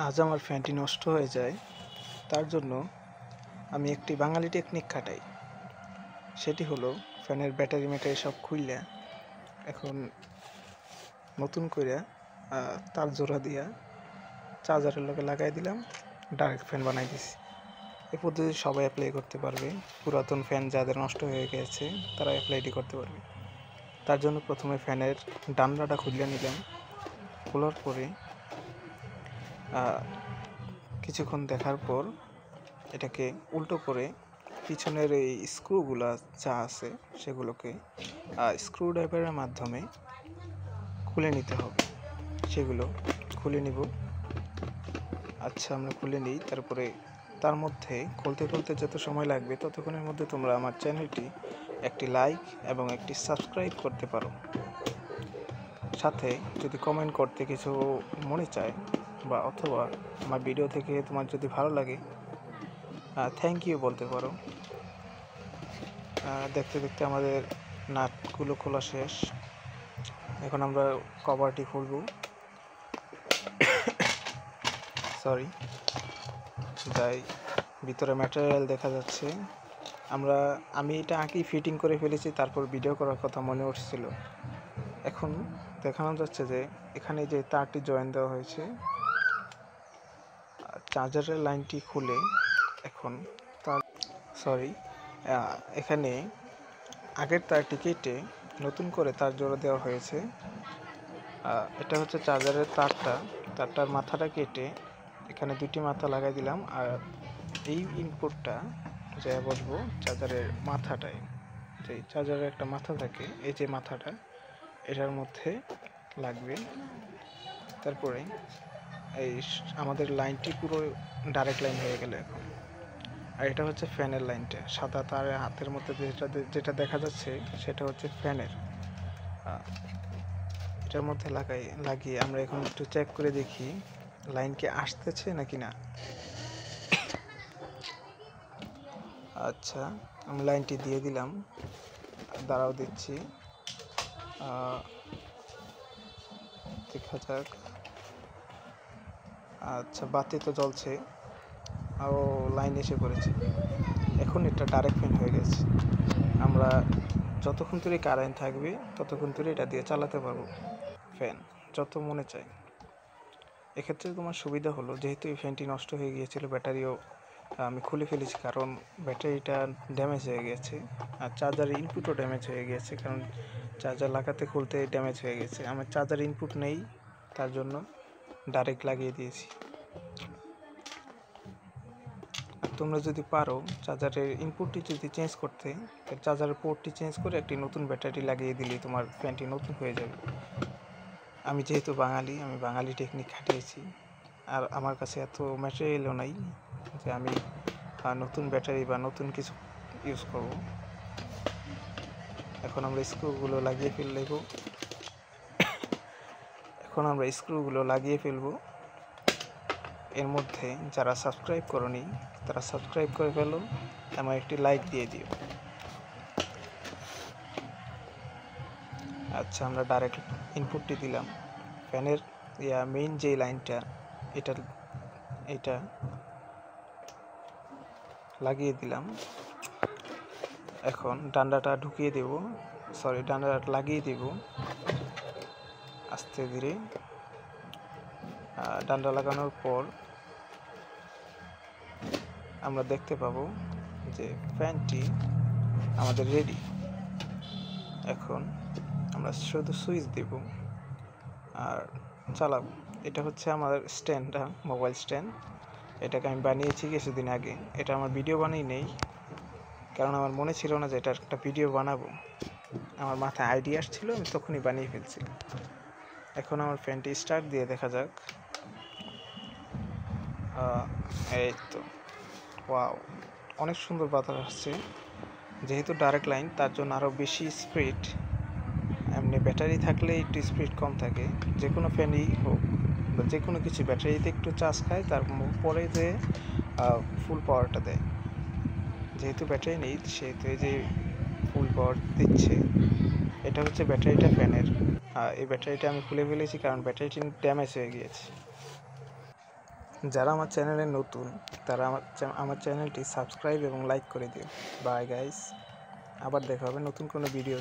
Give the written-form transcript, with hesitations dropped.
আজ আমার ফ্যানটি নষ্ট হয়ে যায়, তার জন্য আমি একটি বাঙালি টেকনিক খাটাই। সেটি হলো ফ্যানের ব্যাটারি ম্যাটারি সব খুইলা এখন নতুন করে তার জোড়া দিয়া চার্জারের লগে লাগাই দিলাম, ডাইরেক্ট ফ্যান বানাই দিছি। এই পদ্ধতি সবাই অ্যাপ্লাই করতে পারবে। পুরাতন ফ্যান যাদের নষ্ট হয়ে গেছে তারা অ্যাপ্লাইটি করতে পারবে। তার জন্য প্রথমে ফ্যানের ডান্ডাটা খুলে নিলাম। খোলার পরে কিছুক্ষণ দেখার পর এটাকে উল্টো করে পিছনের এই স্ক্রুগুলো যা আছে সেগুলোকে স্ক্রু ড্রাইভারের মাধ্যমে খুলে নিতে হবে। সেগুলো খুলে নিব। আচ্ছা, আমরা খুলে নিই। তারপরে তার মধ্যে খুলতে খুলতে যত সময় লাগবে ততক্ষণের মধ্যে তোমরা আমার চ্যানেলটি একটি লাইক এবং একটি সাবস্ক্রাইব করতে পারো। সাথে যদি কমেন্ট করতে কিছু মনে চায় বা অথবা আমার ভিডিও থেকে তোমার যদি ভালো লাগে থ্যাংক ইউ বলতে পারো। দেখতে দেখতে আমাদের নাটগুলো খোলা শেষ। এখন আমরা কভারটি খুলব। সরি, যাই ভিতরে ম্যাটেরিয়াল দেখা যাচ্ছে। আমি এটা আগেই ফিটিং করে ফেলেছি, তারপর ভিডিও করার কথা মনে উঠছিল। এখন দেখানো যাচ্ছে যে এখানে যে তারটি জয়েন দেওয়া হয়েছে, চার্জারের লাইনটি খুলে এখন এখানে আগের তারটি কেটে নতুন করে তার জোড়া দেওয়া হয়েছে। এটা হচ্ছে চার্জারের তারটার মাথাটা কেটে এখানে দুটি মাথা লাগাই দিলাম। আর এই ইনপুটটা যা বসবো চার্জারের মাথাটায়, যে চার্জারের একটা মাথা থাকে, এই যে মাথাটা এটার মধ্যে লাগবে। তারপরে এই আমাদের লাইনটি পুরো ডাইরেক্ট লাইন হয়ে গেল এখন। আর এটা হচ্ছে ফ্যানের লাইনটা, সাদা তারের হাতের মধ্যে যেটা দেখা যাচ্ছে সেটা হচ্ছে ফ্যানের। এটার মধ্যে লাগিয়ে আমরা এখন একটু চেক করে দেখি লাইন কি আসতেছে নাকি না। আচ্ছা, আমি লাইনটি দিয়ে দিলাম, দাঁড়াও দিচ্ছি, দেখা যাক। আচ্ছা, বাতি তো জ্বলছে, ও লাইন এসে পড়েছে। এখন এটা ডাইরেক্ট ফ্যান হয়ে গেছে। আমরা যতক্ষণ ধরে কারেন্ট থাকবে ততক্ষণ ধরে এটা দিয়ে চালাতে পারবো ফ্যান, যত মনে চায়। এক্ষেত্রে তোমার সুবিধা হলো, যেহেতু এই ফ্যানটি নষ্ট হয়ে গিয়েছিল, ব্যাটারিও আমি খুলে ফেলেছি কারণ ব্যাটারিটা ড্যামেজ হয়ে গেছে, আর চার্জার ইনপুটও ড্যামেজ হয়ে গেছে কারণ চার্জার লাগাতে খুলতে ড্যামেজ হয়ে গেছে। আমার চার্জার ইনপুট নেই, তার জন্য ডাইরেক্ট লাগিয়ে দিয়েছি। আর তোমরা যদি পারো চার্জারের ইনপুটটি যদি চেঞ্জ করতে, চার্জারের পোর্টটি চেঞ্জ করে একটি নতুন ব্যাটারি লাগিয়ে দিলেই তোমার ফ্যানটি নতুন হয়ে যাবে। আমি যেহেতু বাঙালি, আমি বাঙালি টেকনিক খাটিয়েছি, আর আমার কাছে এত ম্যাটেরিয়ালও নাই যে আমি নতুন ব্যাটারি বা নতুন কিছু ইউজ করব। এখন আমরা স্ক্রুগুলো লাগিয়ে ফেলবো। এর মধ্যে যারা সাবস্ক্রাইব করোনি তারা সাবস্ক্রাইব করে ফেলো, আমার একটি লাইক দিয়ে দিও। আচ্ছা, আমরা ডাইরেক্ট ইনপুটটি দিলাম। ফ্যানের মেইন যে লাইনটা এটা লাগিয়ে দিলাম। এখন ডান্ডাটা লাগিয়ে দেব আস্তে ধীরে। ডান্ডা লাগানোর পর আমরা দেখতে পাবো যে ফ্যানটি আমাদের রেডি। এখন আমরা শুধু সুইচ দেব আর চালাবো। এটা হচ্ছে আমার স্ট্যান্ডটা, মোবাইল স্ট্যান্ড। এটাকে আমি বানিয়েছি কিছুদিন আগে। এটা আমার ভিডিও বানিয়ে নেই কারণ আমার মনে ছিল না যে এটার একটা ভিডিও বানাবো। আমার মাথায় আইডিয়া আসছিল, আমি তখনই বানিয়ে ফেলছি। এখন আমার ফ্যানটি স্টার্ট দিয়ে দেখা যাক। এই তো, ওয়াও, অনেক সুন্দর বাতাস আসছে। যেহেতু ডাইরেক্ট লাইন তার জন্য আরও বেশি স্পিড। এমনি ব্যাটারি থাকলে একটু স্পিড কম থাকে, যে কোনো ফ্যানই হোক বা যে কোনো কিছু ব্যাটারিতে একটু চার্জ খায়, তারপরে যে ফুল পাওয়ারটা দেয়। যেহেতু ব্যাটারি নেই সেহেতু এই যে ফুল পাওয়ার দিচ্ছে, এটা হচ্ছে ব্যাটারিটা ফ্যানের। এই ব্যাটারিটা আমি খুলে ফেলেছি কারণ ব্যাটারিটি ড্যামেজ হয়ে গিয়েছে। যারা আমার চ্যানেলে নতুন তারা আমার চ্যানেলটি সাবস্ক্রাইব এবং লাইক করে দিও। বাই গাইস, আবার দেখা হবে নতুন কোনো ভিডিও।